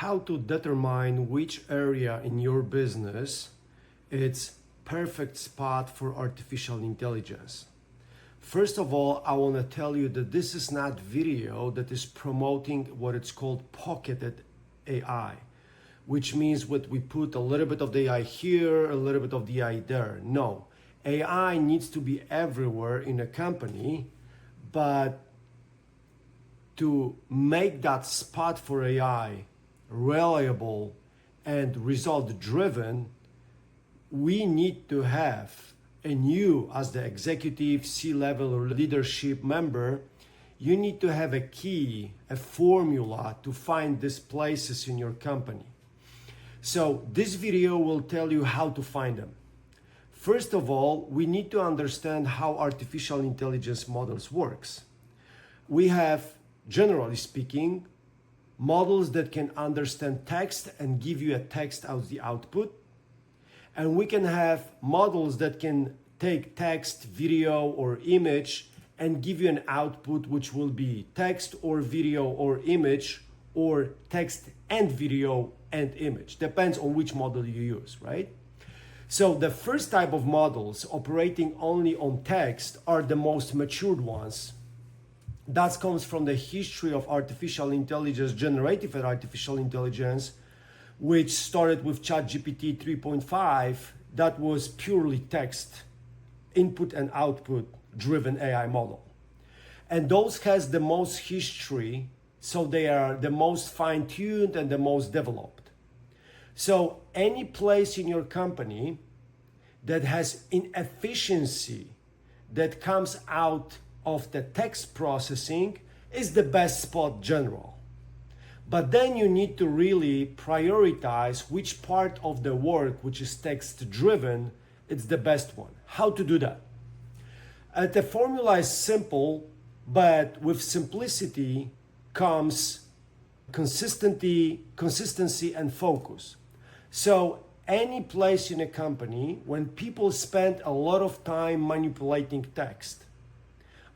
how to determine which area in your business it's perfect spot for artificial intelligence. First of all, I want to tell you that this is not video that is promoting what it's called pocketed AI, which means what we put a little bit of the AI here, a little bit of the AI there. No, AI needs to be everywhere in a company, but to make that spot for AI reliable and result driven, we need to have, and you as the executive, C-level or leadership member, you need to have a key, a formula to find these places in your company. So this video will tell you how to find them. First of all, we need to understand how artificial intelligence models works. We have, generally speaking, models that can understand text and give you a text as the output. And we can have models that can take text, video, or image and give you an output which will be text or video or image, or text and video and image. Depends on which model you use, right? So the first type of models operating only on text are the most matured ones. That comes from the history of artificial intelligence, generative artificial intelligence, which started with ChatGPT 3.5. That was purely text, input and output driven AI model. And those has the most history, so they are the most fine-tuned and the most developed. So any place in your company that has inefficiency that comes out of the text processing is the best spot general. But then you need to really prioritize which part of the work, which is text driven, it's the best one. How to do that? The formula is simple, but with simplicity comes consistency and focus. So any place in a company, when people spend a lot of time manipulating text,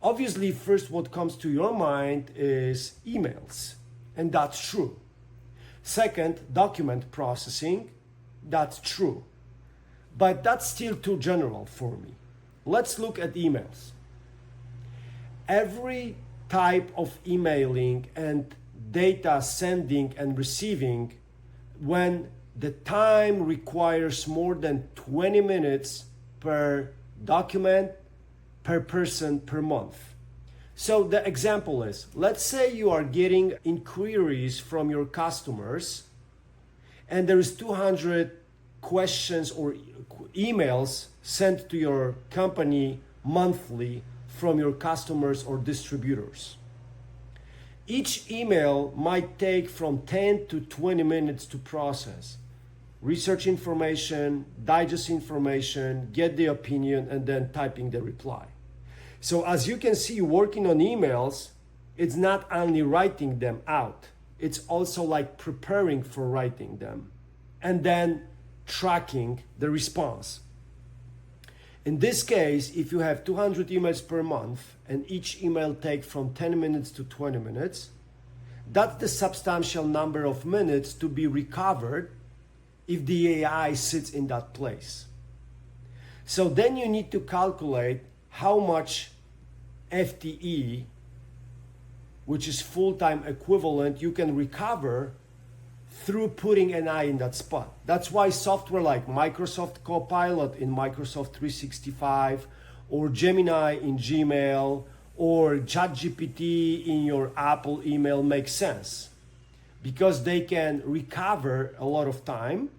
obviously first what comes to your mind is emails, and that's true. Second, document processing, that's true. But that's still too general for me. Let's look at emails. Every type of emailing and data sending and receiving, when the time requires more than 20 minutes per document, per person, per month. So the example is, let's say you are getting inquiries from your customers and there is 200 questions or emails sent to your company monthly from your customers or distributors. Each email might take from 10 to 20 minutes to process. Research information, digest information, get the opinion, and then typing the reply. So as you can see, working on emails, it's not only writing them out, it's also like preparing for writing them and then tracking the response. In this case, if you have 200 emails per month and each email takes from 10 minutes to 20 minutes, that's the substantial number of minutes to be recovered if the AI sits in that place. So then you need to calculate how much FTE, which is full-time equivalent, you can recover through putting an eye in that spot. That's why software like Microsoft Copilot in Microsoft 365, or Gemini in Gmail, or ChatGPT in your Apple email makes sense, because they can recover a lot of time.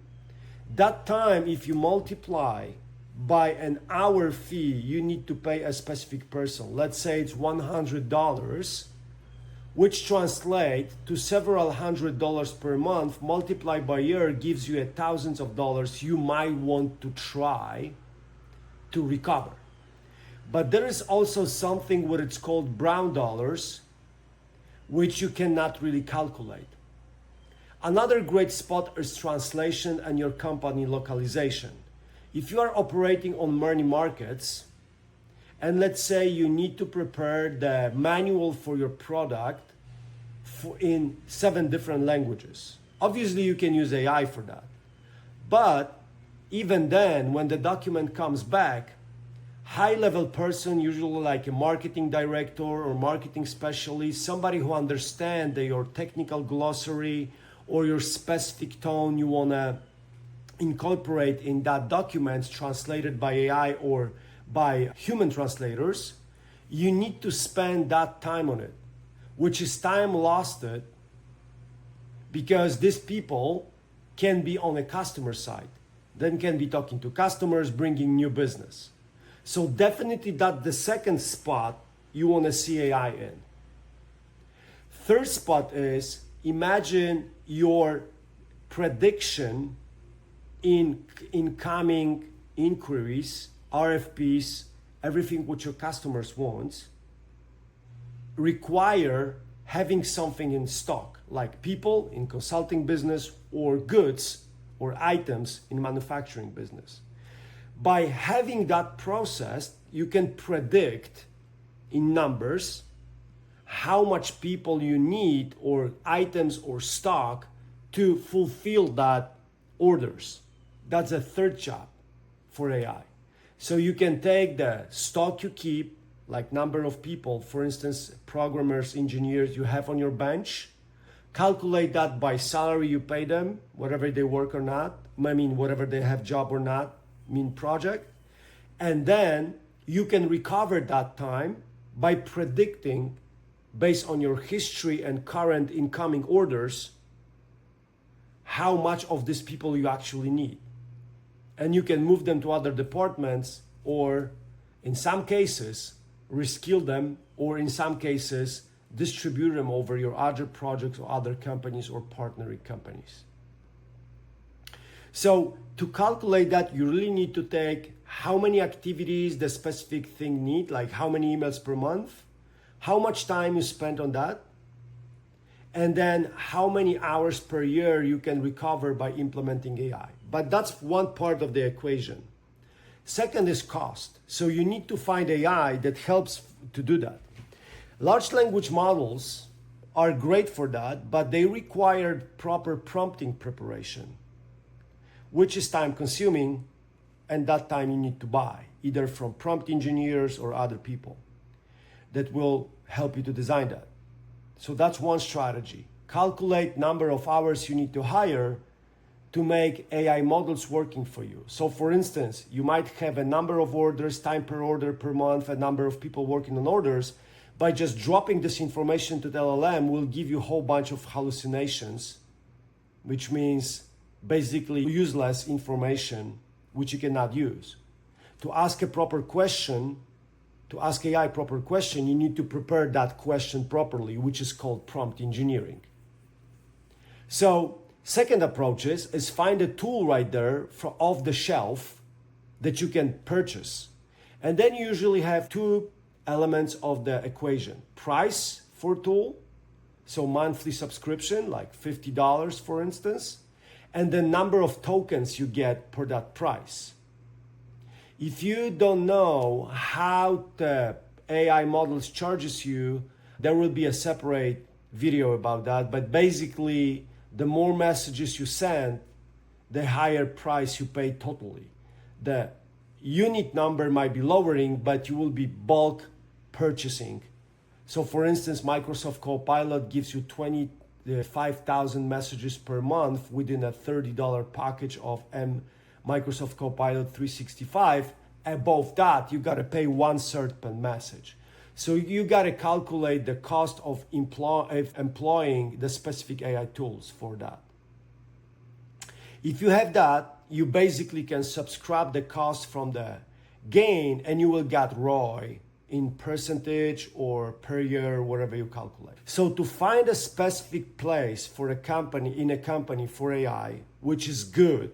That time, if you multiply by an hour fee, you need to pay a specific person. Let's say it's $100, which translates to several $100s per month, multiplied by year gives you thousands of dollars you might want to try to recover. But there is also something what it's called brown dollars, which you cannot really calculate. Another great spot is translation and your company localization. If you are operating on many markets, and let's say you need to prepare the manual for your product in 7 different languages, Obviously, you can use AI for that. But even then, when the document comes back, high-level person, usually like a marketing director or marketing specialist, somebody who understands your technical glossary or your specific tone you want to incorporate in that document translated by AI or by human translators, you need to spend that time on it, which is time lost because these people can be on a customer side, then can be talking to customers, bringing new business. So definitely that's the second spot you want to see AI in. Third spot is imagine your prediction in incoming inquiries, RFPs, everything what your customers want require having something in stock, like people in consulting business or goods or items in manufacturing business. By having that process, you can predict in numbers how much people you need or items or stock to fulfill that orders. That's a third job for AI. So you can take the stock you keep, like number of people, for instance, programmers, engineers you have on your bench, calculate that by salary you pay them, whatever they work or not, whatever they have job or not, project, and then you can recover that time by predicting based on your history and current incoming orders how much of these people you actually need. And you can move them to other departments, or in some cases reskill them, or in some cases distribute them over your other projects or other companies or partnering companies. So to calculate that, you really need to take how many activities the specific thing need, like how many emails per month, how much time you spent on that, and then how many hours per year you can recover by implementing AI. But that's one part of the equation. Second is cost. So you need to find AI that helps to do that. Large language models are great for that, but they require proper prompting preparation, which is time consuming, and that time you need to buy, either from prompt engineers or other people that will help you to design that. So that's one strategy. Calculate number of hours you need to hire to make AI models working for you. So for instance, you might have a number of orders, time per order per month, a number of people working on orders. By just dropping this information to the LLM will give you a whole bunch of hallucinations, which means basically useless information which you cannot use. To ask a proper question, to ask AI proper question, you need to prepare that question properly, which is called prompt engineering. So second approach is find a tool right there for off the shelf that you can purchase. And then you usually have two elements of the equation. Price for tool, so monthly subscription, like $50 for instance, and the number of tokens you get per that price. If you don't know how the AI models charges you, there will be a separate video about that. But basically, the more messages you send, the higher price you pay totally. The unit number might be lowering, but you will be bulk purchasing. So for instance, Microsoft Copilot gives you 25,000 messages per month within a $30 package of Microsoft Copilot 365. Above that, you got to pay 1/3 per message. So you got to calculate the cost of employing the specific AI tools for that. If you have that, you basically can subscribe the cost from the gain, and you will get ROI in percentage or per year, whatever you calculate. So to find a specific place for a company, in a company for AI, which is good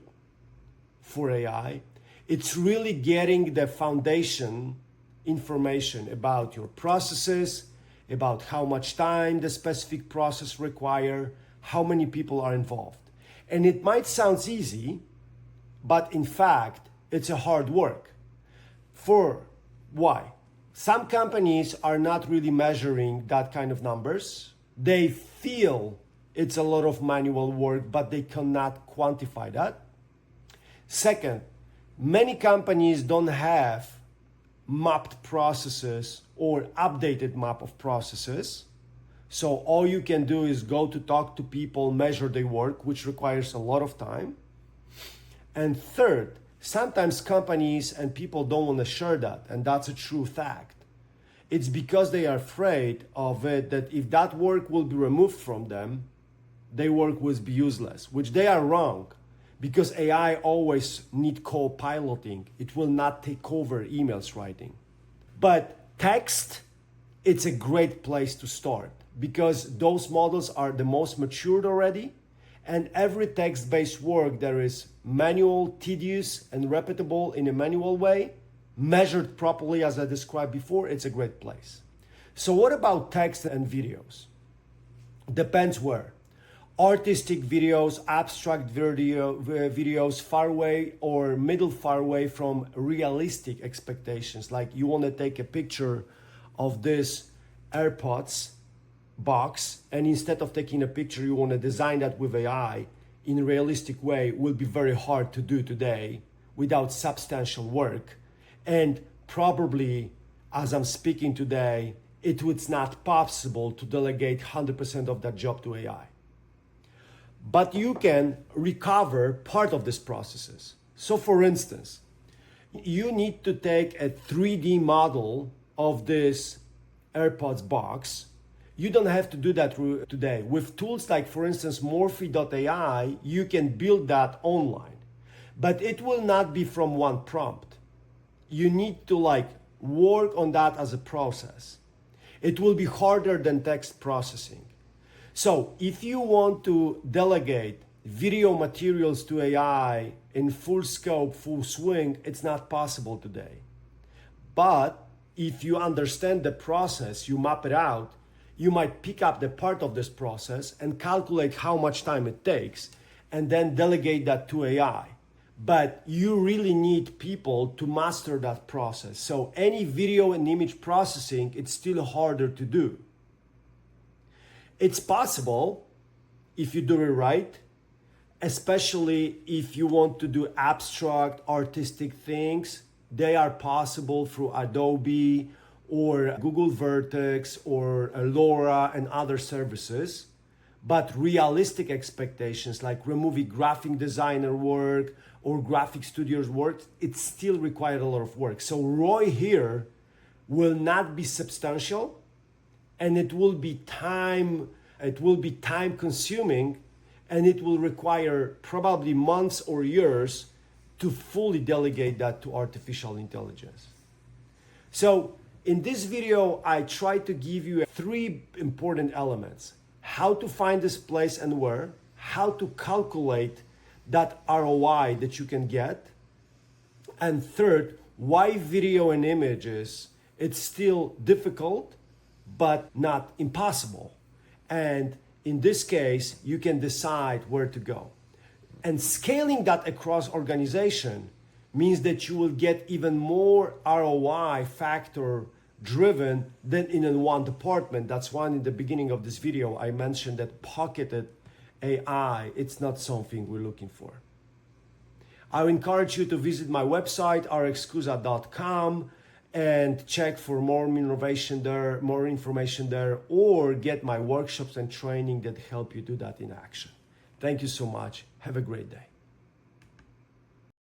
for AI, it's really getting the foundation information about your processes, about how much time the specific process require, how many people are involved. And it might sound easy, but in fact, it's a hard work. For why? Some companies are not really measuring that kind of numbers. They feel it's a lot of manual work, but they cannot quantify that. Second, many companies don't have mapped processes or updated map of processes. So all you can do is go to talk to people, measure their work, which requires a lot of time. And third, sometimes companies and people don't want to share that, and that's a true fact. It's because they are afraid of it, that if that work will be removed from them, their work will be useless, which they are wrong, because AI always need co-piloting. It will not take over emails writing. But text, it's a great place to start because those models are the most matured already, and every text-based work that is manual, tedious, and repeatable in a manual way, measured properly as I described before, it's a great place. So what about text and videos? Depends where. Artistic videos, abstract videos, far away or middle far away from realistic expectations. Like you want to take a picture of this AirPods box, and instead of taking a picture, you want to design that with AI in a realistic way, will be very hard to do today without substantial work. And probably, as I'm speaking today, it was not possible to delegate 100% of that job to AI. But you can recover part of these processes. So for instance, you need to take a 3D model of this AirPods box. You don't have to do that today. With tools like, for instance, Morphy.ai, you can build that online. But it will not be from one prompt. You need to work on that as a process. It will be harder than text processing. So if you want to delegate video materials to AI in full scope, full swing, it's not possible today. But if you understand the process, you map it out, you might pick up the part of this process and calculate how much time it takes and then delegate that to AI. But you really need people to master that process. So any video and image processing, it's still harder to do. It's possible if you do it right, especially if you want to do abstract artistic things. They are possible through Adobe or Google Vertex or LoRa and other services. But realistic expectations like removing graphic designer work or graphic studios work, it still requires a lot of work. So ROI here will not be substantial, and it will be time consuming, and it will require probably months or years to fully delegate that to artificial intelligence. So in this video, I try to give you 3 important elements: how to find this place and where, how to calculate that ROI that you can get, and third, why video and images, it's still difficult, but not impossible. And in this case, you can decide where to go. And scaling that across organization means that you will get even more ROI factor driven than in one department. That's why in the beginning of this video, I mentioned that pocketed AI, it's not something we're looking for. I encourage you to visit my website, rxcusa.com, and check for more information there, or get my workshops and training that help you do that in action. Thank you so much. Have a great day.